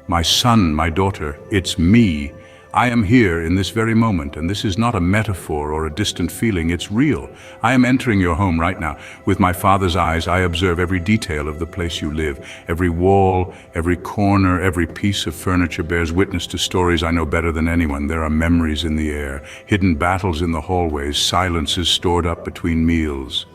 My son, my daughter, it's me. I am here in this very moment, and this is not a metaphor or a distant feeling, it's real. I am entering your home right now. With my Father's eyes, I observe every detail of the place you live. Every wall, every corner, every piece of furniture bears witness to stories I know better than anyone. There are memories in the air, hidden battles in the hallways, silences stored up between meals.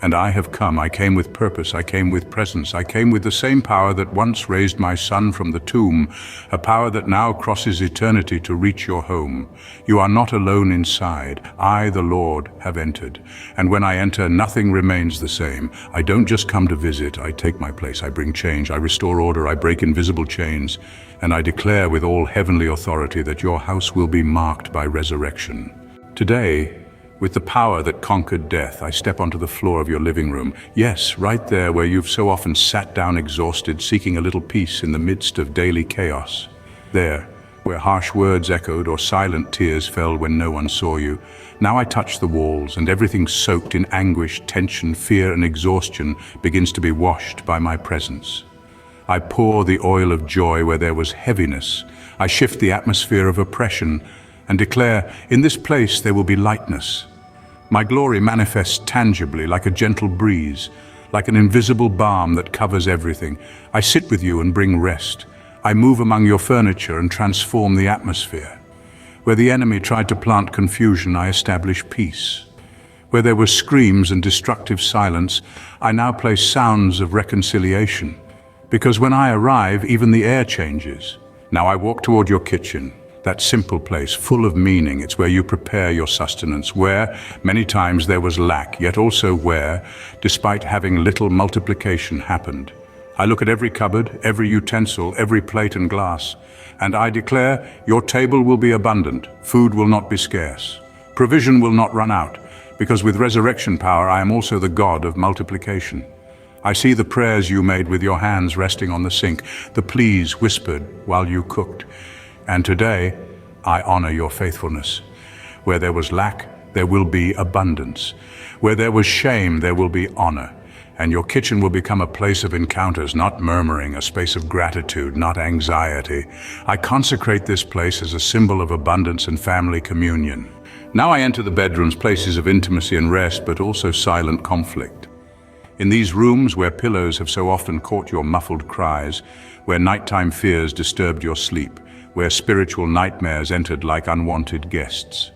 And I have come. I came with purpose. I came with presence. I came with the same power that once raised my son from the tomb, a power that now crosses eternity to reach your home. You are not alone inside. I, the Lord, have entered. And when I enter, nothing remains the same. I don't just come to visit. I take my place. I bring change. I restore order. I break invisible chains. And I declare with all heavenly authority that your house will be marked by resurrection. Today, with the power that conquered death, I step onto the floor of your living room. Yes, right there where you've so often sat down exhausted, seeking a little peace in the midst of daily chaos. There, where harsh words echoed or silent tears fell when no one saw you. Now I touch the walls, and everything soaked in anguish, tension, fear, and exhaustion begins to be washed by my presence. I pour the oil of joy where there was heaviness. I shift the atmosphere of oppression and declare, in this place there will be lightness. My glory manifests tangibly like a gentle breeze, like an invisible balm that covers everything. I sit with you and bring rest. I move among your furniture and transform the atmosphere. Where the enemy tried to plant confusion, I establish peace. Where there were screams and destructive silence, I now place sounds of reconciliation. Because when I arrive, even the air changes. Now I walk toward your kitchen. That simple place, full of meaning. It's where you prepare your sustenance, where many times there was lack, yet also where, despite having little, multiplication happened. I look at every cupboard, every utensil, every plate and glass, and I declare, your table will be abundant, food will not be scarce, provision will not run out, because with resurrection power I am also the God of multiplication. I see the prayers you made with your hands resting on the sink, the pleas whispered while you cooked. And today, I honor your faithfulness. Where there was lack, there will be abundance. Where there was shame, there will be honor. And your kitchen will become a place of encounters, not murmuring, a space of gratitude, not anxiety. I consecrate this place as a symbol of abundance and family communion. Now I enter the bedrooms, places of intimacy and rest, but also silent conflict. In these rooms where pillows have so often caught your muffled cries, where nighttime fears disturbed your sleep, where spiritual nightmares entered like unwanted guests.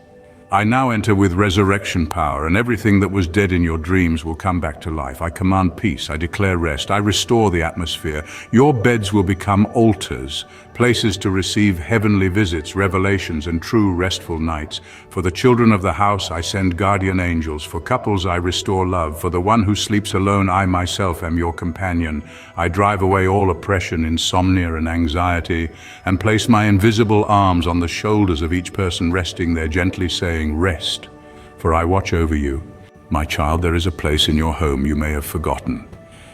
I now enter with resurrection power, and everything that was dead in your dreams will come back to life. I command peace, I declare rest, I restore the atmosphere. Your beds will become altars, places to receive heavenly visits, revelations, and true restful nights. For the children of the house, I send guardian angels. For couples, I restore love. For the one who sleeps alone, I myself am your companion. I drive away all oppression, insomnia, and anxiety, and place my invisible arms on the shoulders of each person resting there, gently saying, rest, for I watch over you. My child, there is a place in your home you may have forgotten.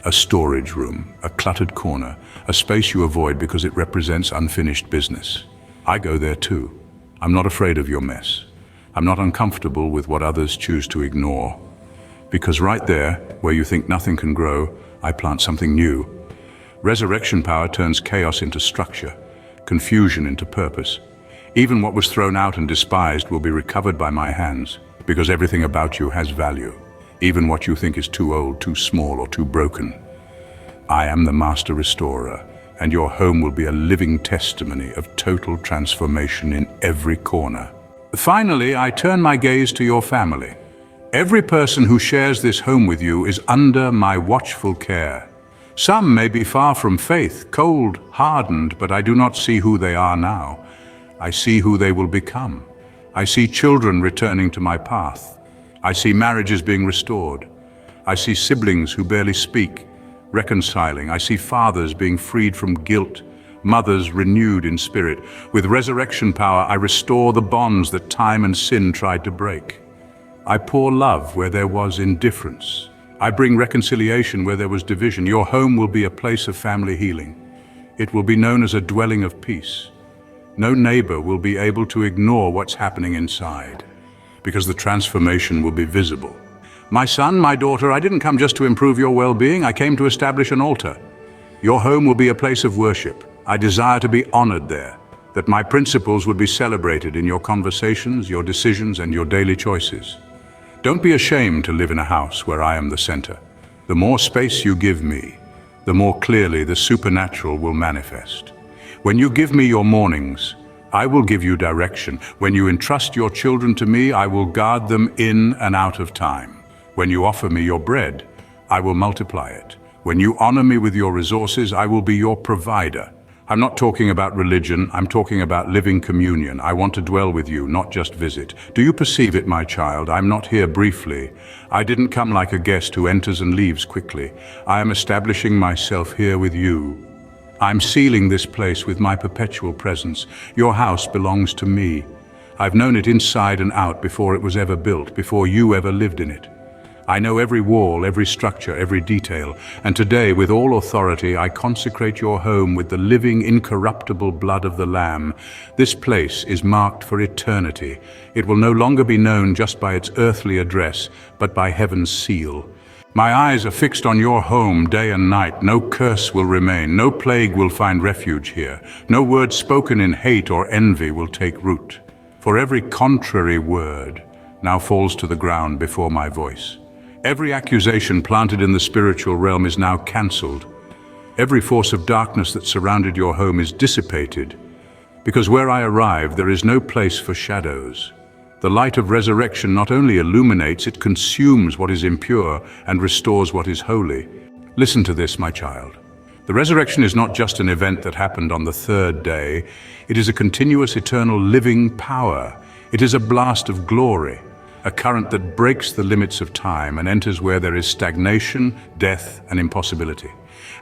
A storage room, a cluttered corner, a space you avoid because it represents unfinished business. I go there too. I'm not afraid of your mess. I'm not uncomfortable with what others choose to ignore. Because right there, where you think nothing can grow, I plant something new. Resurrection power turns chaos into structure, confusion into purpose. Even what was thrown out and despised will be recovered by my hands, because everything about you has value. Even what you think is too old, too small, or too broken. I am the master restorer, and your home will be a living testimony of total transformation in every corner. Finally, I turn my gaze to your family. Every person who shares this home with you is under my watchful care. Some may be far from faith, cold, hardened, but I do not see who they are now. I see who they will become. I see children returning to my path. I see marriages being restored. I see siblings who barely speak, reconciling. I see fathers being freed from guilt, mothers renewed in spirit. With resurrection power, I restore the bonds that time and sin tried to break. I pour love where there was indifference. I bring reconciliation where there was division. Your home will be a place of family healing. It will be known as a dwelling of peace. No neighbor will be able to ignore what's happening inside, because the transformation will be visible. My son, my daughter, I didn't come just to improve your well-being, I came to establish an altar. Your home will be a place of worship, I desire to be honored there, that my principles would be celebrated in your conversations, your decisions, and your daily choices. Don't be ashamed to live in a house where I am the center. The more space you give me, the more clearly the supernatural will manifest. When you give me your mornings, I will give you direction. When you entrust your children to me, I will guard them in and out of time. When you offer me your bread, I will multiply it. When you honor me with your resources, I will be your provider. I'm not talking about religion, I'm talking about living communion. I want to dwell with you, not just visit. Do you perceive it, my child? I'm not here briefly. I didn't come like a guest who enters and leaves quickly. I am establishing myself here with you. I'm sealing this place with my perpetual presence. Your house belongs to me. I've known it inside and out before it was ever built, before you ever lived in it. I know every wall, every structure, every detail, and today, with all authority, I consecrate your home with the living, incorruptible blood of the Lamb. This place is marked for eternity. It will no longer be known just by its earthly address, but by heaven's seal. My eyes are fixed on your home day and night. No curse will remain. No plague will find refuge here. No word spoken in hate or envy will take root. For every contrary word now falls to the ground before my voice. Every accusation planted in the spiritual realm is now cancelled. Every force of darkness that surrounded your home is dissipated, because where I arrive, there is no place for shadows. The light of resurrection not only illuminates, it consumes what is impure and restores what is holy. Listen to this, my child. The resurrection is not just an event that happened on the third day. It is a continuous, eternal, living power. It is a blast of glory, a current that breaks the limits of time and enters where there is stagnation, death, and impossibility.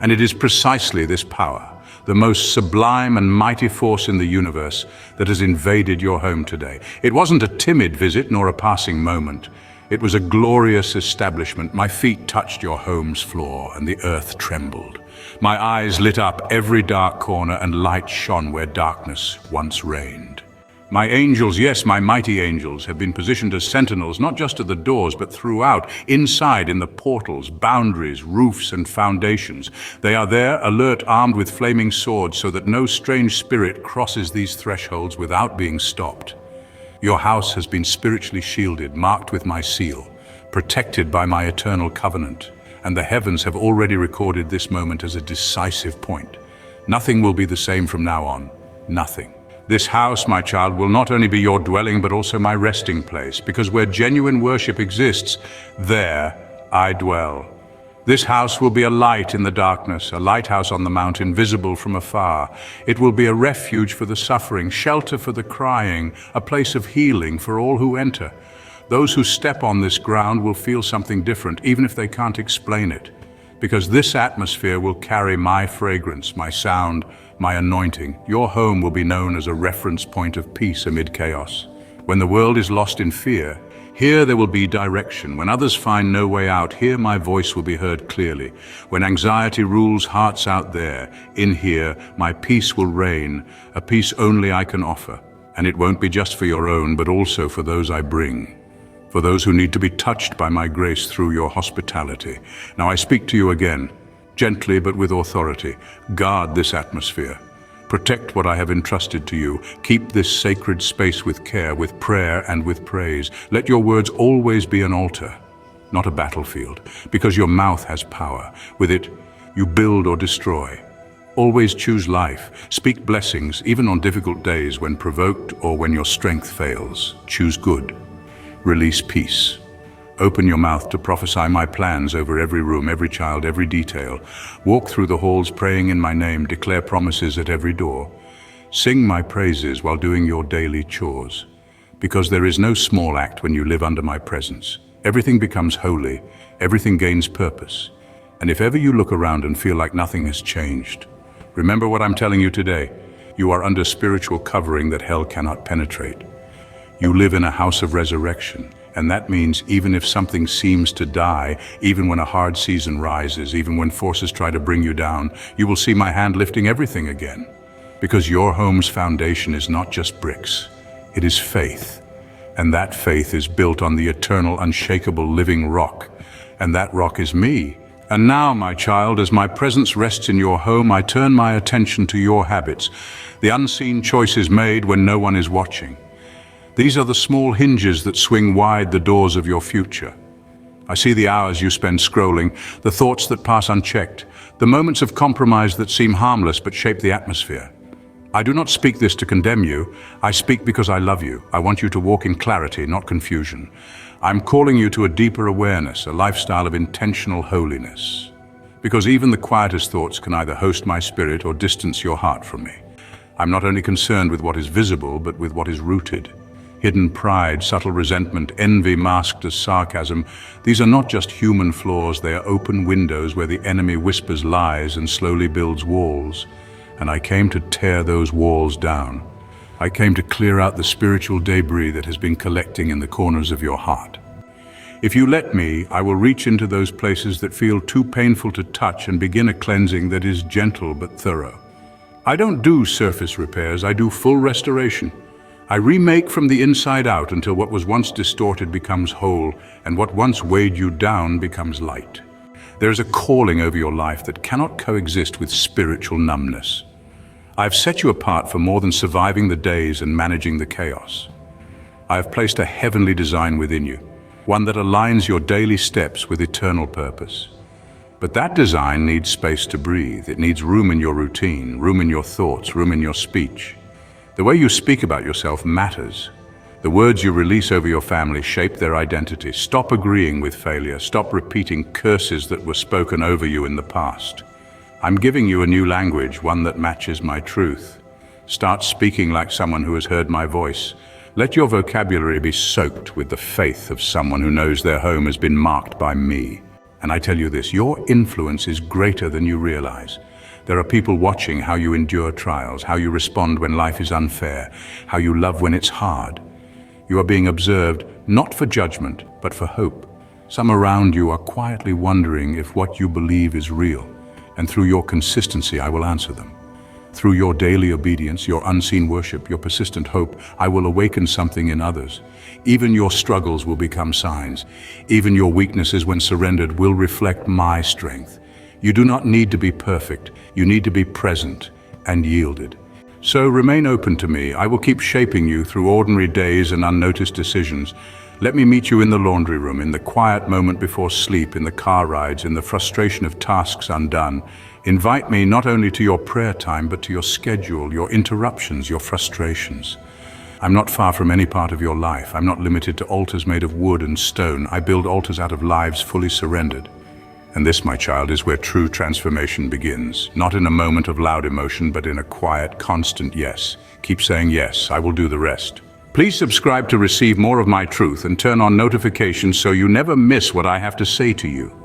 And it is precisely this power, the most sublime and mighty force in the universe, that has invaded your home today. It wasn't a timid visit nor a passing moment. It was a glorious establishment. My feet touched your home's floor and the earth trembled. My eyes lit up every dark corner and light shone where darkness once reigned. My angels, yes, my mighty angels, have been positioned as sentinels, not just at the doors, but throughout, inside, in the portals, boundaries, roofs, and foundations. They are there, alert, armed with flaming swords, so that no strange spirit crosses these thresholds without being stopped. Your house has been spiritually shielded, marked with my seal, protected by my eternal covenant, and the heavens have already recorded this moment as a decisive point. Nothing will be the same from now on. Nothing. This house, my child, will not only be your dwelling, but also my resting place, because where genuine worship exists, there I dwell. This house will be a light in the darkness, a lighthouse on the mountain, visible from afar. It will be a refuge for the suffering, shelter for the crying, a place of healing for all who enter. Those who step on this ground will feel something different, even if they can't explain it, because this atmosphere will carry my fragrance, my sound, my anointing. Your home will be known as a reference point of peace amid chaos. When the world is lost in fear, here there will be direction. When others find no way out, here my voice will be heard clearly. When anxiety rules hearts out there, in here my peace will reign, a peace only I can offer. And it won't be just for your own, but also for those I bring, for those who need to be touched by my grace through your hospitality. Now I speak to you again, gently but with authority. Guard this atmosphere. Protect what I have entrusted to you. Keep this sacred space with care, with prayer, and with praise. Let your words always be an altar, not a battlefield, because your mouth has power. With it, you build or destroy. Always choose life. Speak blessings, even on difficult days when provoked or when your strength fails. Choose good. Release peace. Open your mouth to prophesy my plans over every room, every child, every detail. Walk through the halls praying in my name, declare promises at every door. Sing my praises while doing your daily chores. Because there is no small act when you live under my presence. Everything becomes holy, everything gains purpose. And if ever you look around and feel like nothing has changed, remember what I'm telling you today. You are under spiritual covering that hell cannot penetrate. You live in a house of resurrection. And that means even if something seems to die, even when a hard season rises, even when forces try to bring you down, you will see my hand lifting everything again. Because your home's foundation is not just bricks, it is faith. And that faith is built on the eternal, unshakable, living rock. And that rock is me. And now, my child, as my presence rests in your home, I turn my attention to your habits, the unseen choices made when no one is watching. These are the small hinges that swing wide the doors of your future. I see the hours you spend scrolling, the thoughts that pass unchecked, the moments of compromise that seem harmless but shape the atmosphere. I do not speak this to condemn you. I speak because I love you. I want you to walk in clarity, not confusion. I'm calling you to a deeper awareness, a lifestyle of intentional holiness. Because even the quietest thoughts can either host my spirit or distance your heart from me. I'm not only concerned with what is visible, but with what is rooted. Hidden pride, subtle resentment, envy masked as sarcasm, these are not just human flaws, they are open windows where the enemy whispers lies and slowly builds walls. And I came to tear those walls down. I came to clear out the spiritual debris that has been collecting in the corners of your heart. If you let me, I will reach into those places that feel too painful to touch and begin a cleansing that is gentle but thorough. I don't do surface repairs, I do full restoration. I remake from the inside out until what was once distorted becomes whole, and what once weighed you down becomes light. There is a calling over your life that cannot coexist with spiritual numbness. I've set you apart for more than surviving the days and managing the chaos. I have placed a heavenly design within you, one that aligns your daily steps with eternal purpose. But that design needs space to breathe. It needs room in your routine, room in your thoughts, room in your speech. The way you speak about yourself matters. The words you release over your family shape their identity. Stop agreeing with failure. Stop repeating curses that were spoken over you in the past. I'm giving you a new language, one that matches my truth. Start speaking like someone who has heard my voice. Let your vocabulary be soaked with the faith of someone who knows their home has been marked by me. And I tell you this, your influence is greater than you realize. There are people watching how you endure trials, how you respond when life is unfair, how you love when it's hard. You are being observed, not for judgment, but for hope. Some around you are quietly wondering if what you believe is real, and through your consistency, I will answer them. Through your daily obedience, your unseen worship, your persistent hope, I will awaken something in others. Even your struggles will become signs. Even your weaknesses, when surrendered, will reflect my strength. You do not need to be perfect. You need to be present and yielded. So remain open to me. I will keep shaping you through ordinary days and unnoticed decisions. Let me meet you in the laundry room, in the quiet moment before sleep, in the car rides, in the frustration of tasks undone. Invite me not only to your prayer time, but to your schedule, your interruptions, your frustrations. I'm not far from any part of your life. I'm not limited to altars made of wood and stone. I build altars out of lives fully surrendered. And this, my child, is where true transformation begins. Not in a moment of loud emotion, but in a quiet, constant yes. Keep saying yes, I will do the rest. Please subscribe to receive more of my truth and turn on notifications so you never miss what I have to say to you.